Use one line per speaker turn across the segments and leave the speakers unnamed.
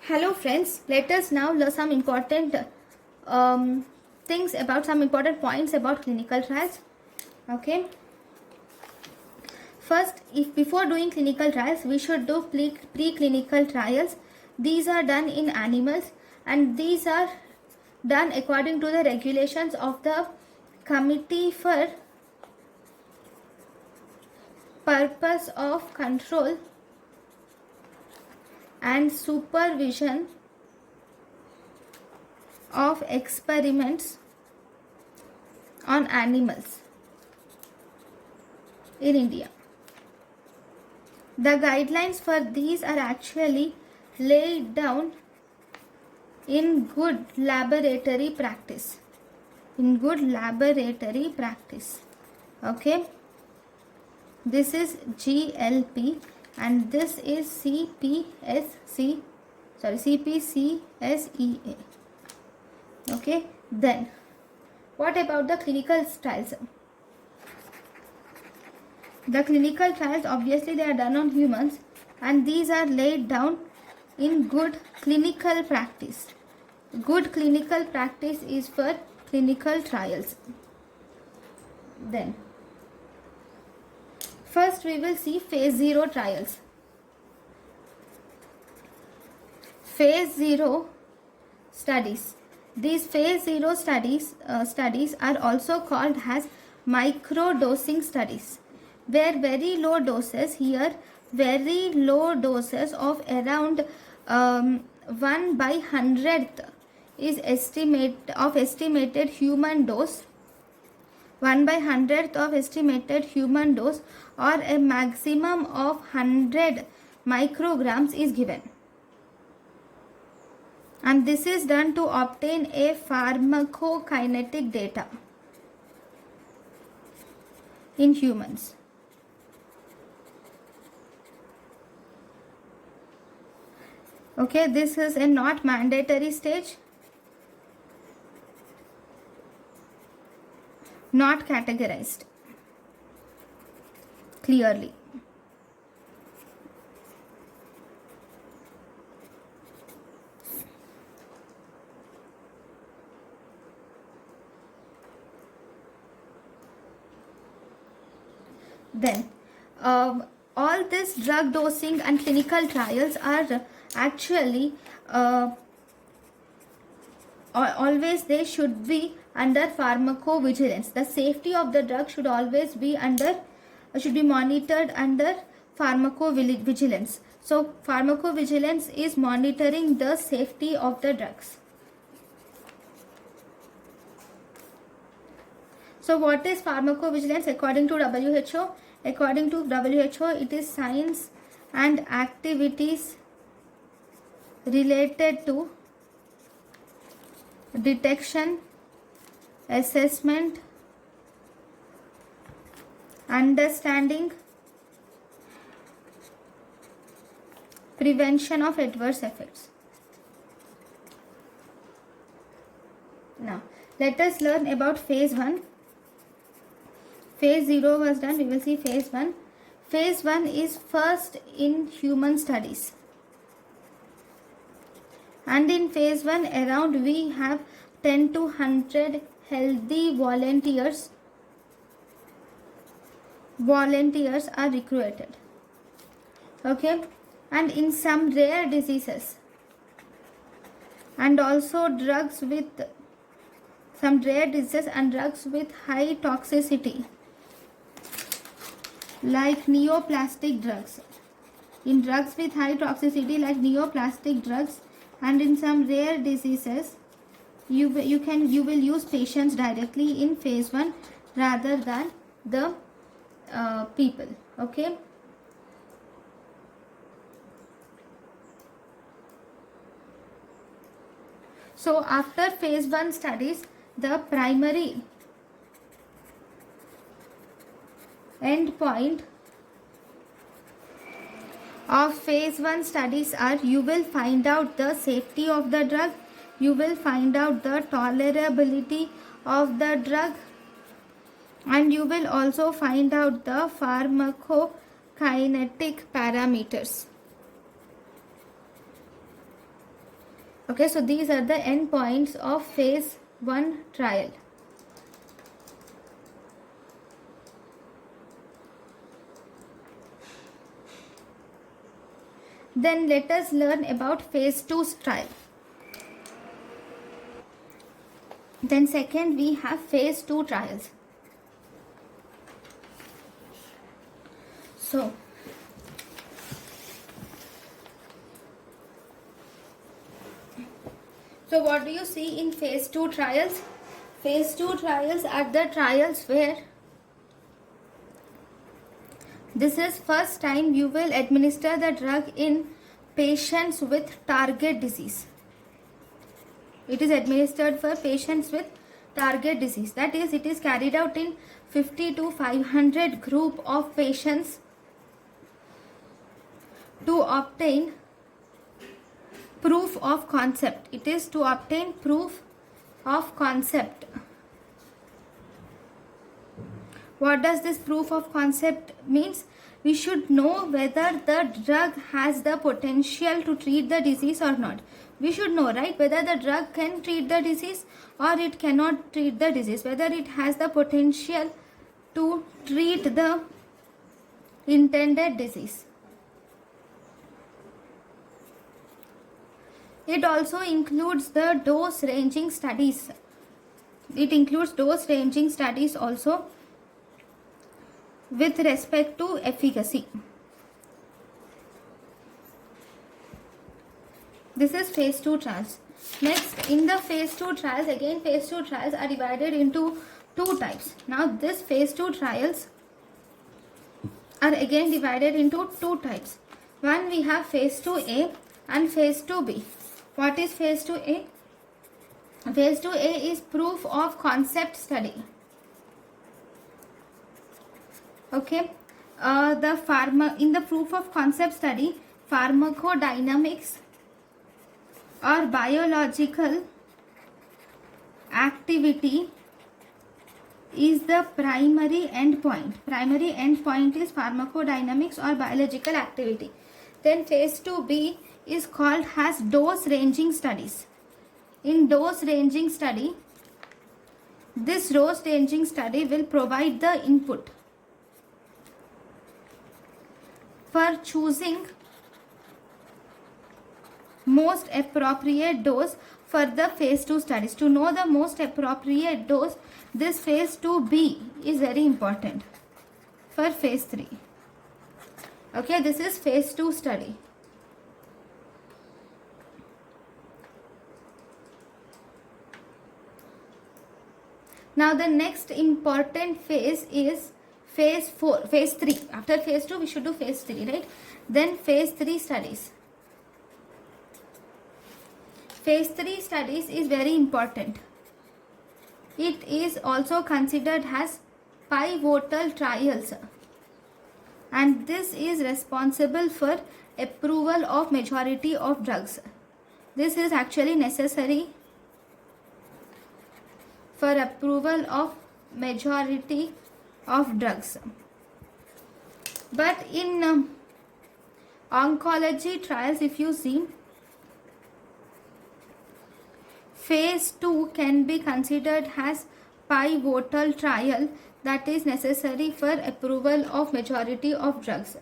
Hello friends, let us now learn some important um, things about some important points about clinical trials. Okay. First, if before doing clinical trials, we should do preclinical trials. These are done in animals and these are done according to the regulations of the Committee for Purpose of Control and Supervision of Experiments on Animals in India. The guidelines for these are actually laid down in good laboratory practice. Okay. This is GLP and this is CPCSEA. Okay. Then, what about the clinical trials? The clinical trials, obviously they are done on humans and these are laid down in good clinical practice. Good clinical practice is for clinical trials. Then, first we will see phase 0 trials. Phase 0 studies. These phase 0 studies are also called as microdosing studies, where very low doses of around 1/100th is estimated human dose. 1/100th of estimated human dose or a maximum of 100 micrograms is given. And this is done to obtain a pharmacokinetic data in humans. Okay, this is a not mandatory stage, not categorized clearly. Then, all this drug dosing and clinical trials are actually always they should be under pharmacovigilance. The safety of the drug should always be monitored under pharmacovigilance. So pharmacovigilance is monitoring the safety of the drugs. So what is pharmacovigilance according to WHO? According to WHO, it is science and activities related to detection, assessment, understanding, prevention of adverse effects. Now, let us learn about phase 1. Phase 0 was done, we will see phase 1. Phase 1 is first in human studies. And in phase 1 around we have 10 to 100 healthy volunteers are recruited. Okay, and in some rare diseases and also drugs with high toxicity like neoplastic drugs. In drugs with high toxicity like neoplastic drugs and in some rare diseases, you will use patients directly in phase 1 rather than the people. Okay. So after phase 1 studies, the primary endpoint of phase 1 studies are you will find out the safety of the drug, you will find out the tolerability of the drug, and you will also find out the pharmacokinetic parameters. Okay, so these are the endpoints of phase 1 trial. Then let us learn about phase 2 trial. Then second we have phase 2 trials. So what do you see in phase 2 trials? Phase 2 trials are the trials where this is first time you will administer the drug in patients with target disease. It is administered for patients with target disease. That is, it is carried out in 50 to 500 group of patients to obtain proof of concept. It is to obtain proof of concept. What does this proof of concept means? We should know whether the drug has the potential to treat the disease or not. We should know, right, whether the drug can treat the disease or it cannot treat the disease, whether it has the potential to treat the intended disease. It also includes the dose ranging studies. It includes dose ranging studies also with respect to efficacy. This is phase 2 trials. Next, in the phase 2 trials, again phase 2 trials are divided into two types. Now this phase 2 trials are again divided into two types. One, we have phase 2A and phase 2B. What is phase 2A? Phase 2A is proof of concept study. Okay, in the proof of concept study, pharmacodynamics or biological activity is the primary endpoint. Primary endpoint is pharmacodynamics or biological activity. Then phase 2B is called as dose ranging studies. In dose ranging study, this dose ranging study will provide the input for choosing most appropriate dose for the phase 2 studies. To know the most appropriate dose, this phase 2B is very important for phase 3. Okay, this is phase 2 study. Now the next important phase is phase 3. After phase 2 we should do phase 3, right? Then phase 3 studies. Phase 3 studies is very important. It is also considered as pivotal trials, and this is responsible for approval of majority of drugs. This is actually necessary for approval of majority of drugs. But in oncology trials, if you see, phase 2 can be considered as pivotal trial that is necessary for approval of majority of drugs.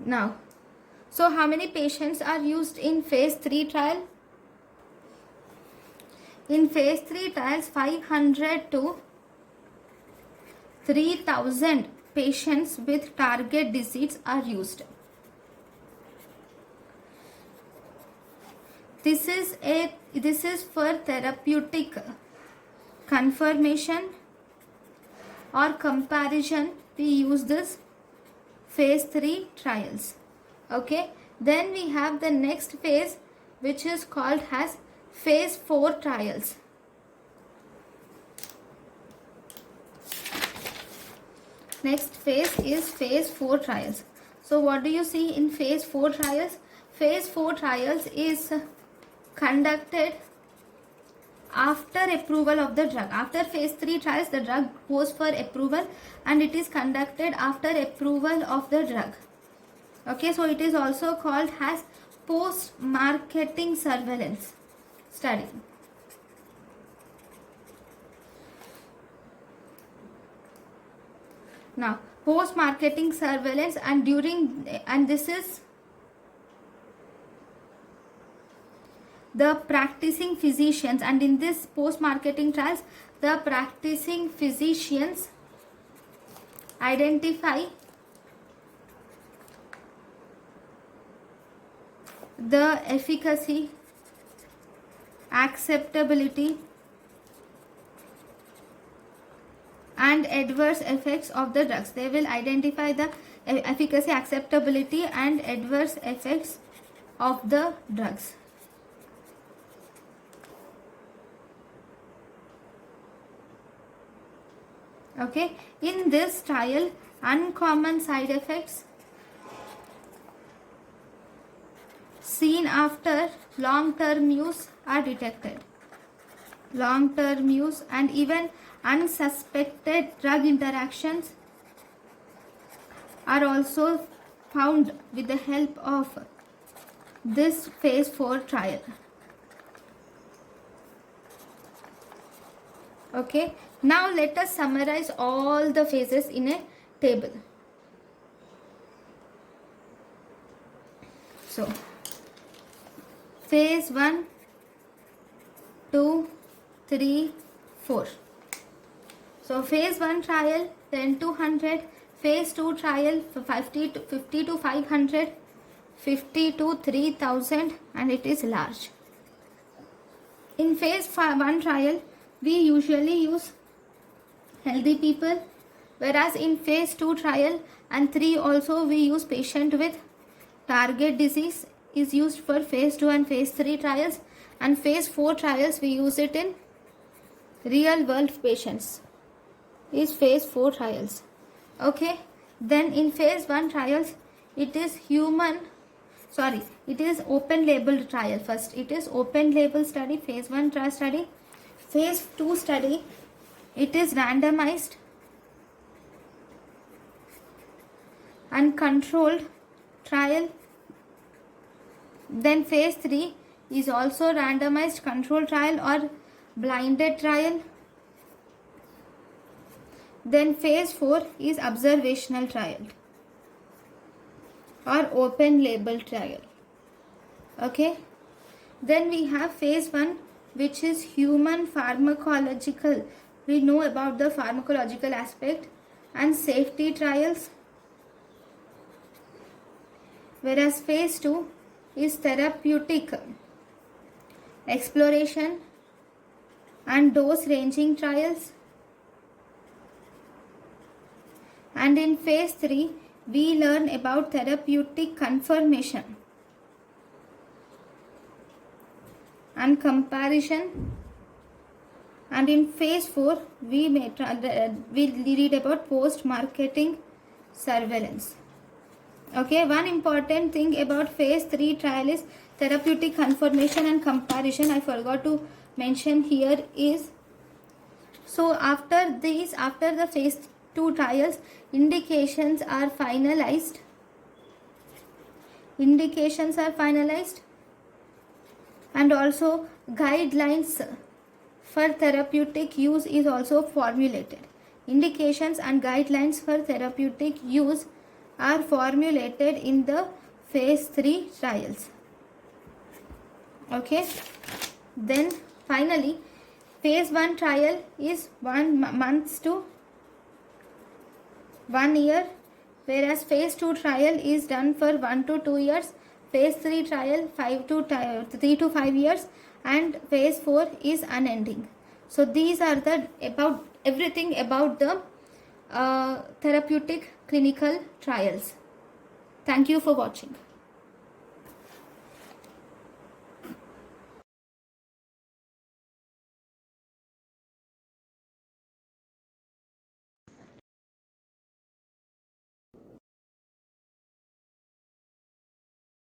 Now, so how many patients are used in phase 3 trial? In phase 3 trials, 500 to 3000 patients with target disease are used. This is for therapeutic confirmation or comparison. We use this phase 3 trials. Okay, then we have the next phase, which is called as phase 4 trials. Next phase is phase 4 trials. So what do you see in phase 4 trials? Phase 4 trials is conducted after approval of the drug. After phase 3 trials, the drug goes for approval and it is conducted after approval of the drug. Okay, so it is also called as post-marketing surveillance study. Now, post-marketing surveillance and this is the practicing physicians, and in this post-marketing trials, the practicing physicians identify the efficacy, acceptability, and adverse effects of the drugs. They will identify the efficacy, acceptability, and adverse effects of the drugs. Okay, in this trial, uncommon side effects seen after long-term use are detected. Long-term use and even unsuspected drug interactions are also found with the help of this phase 4 trial. Okay, now let us summarize all the phases in a table. So, phase 1, 2, 3, 4. So, phase 1 trial 10 to 100, phase 2 trial 50 to 500, 50 to 3000, and it is large. In phase 1 trial, we usually use healthy people, whereas in phase 2 trial and 3 also we use patient with target disease is used for phase 2 and phase 3 trials, and phase 4 trials we use it in real world patients is phase 4 trials. Okay, then in phase 1 trials it is open label trial. First it is open label study, phase 1 trial study. Phase 2 study, it is randomized and controlled trial. Then phase 3 is also randomized controlled trial or blinded trial. Then phase 4 is observational trial or open label trial. Okay, then we have phase 1, which is human pharmacological. We know about the pharmacological aspect and safety trials, whereas phase 2 is therapeutic exploration and dose ranging trials, and in phase 3 we learn about therapeutic confirmation and comparison, and in phase 4 we read about post marketing surveillance. Okay, one important thing about phase 3 trial is therapeutic confirmation and comparison. I forgot to mention here is, so after the phase 2 trials, indications are finalized and also guidelines for therapeutic use is also formulated. Indications and guidelines for therapeutic use are formulated in the phase 3 trials. Okay, then finally phase 1 trial is 1 month to 1 year, whereas phase 2 trial is done for 1 to 2 years, phase 3 trial 3 to 5 years, and phase 4 is unending. So these are everything about the therapeutic clinical trials. Thank you for watching.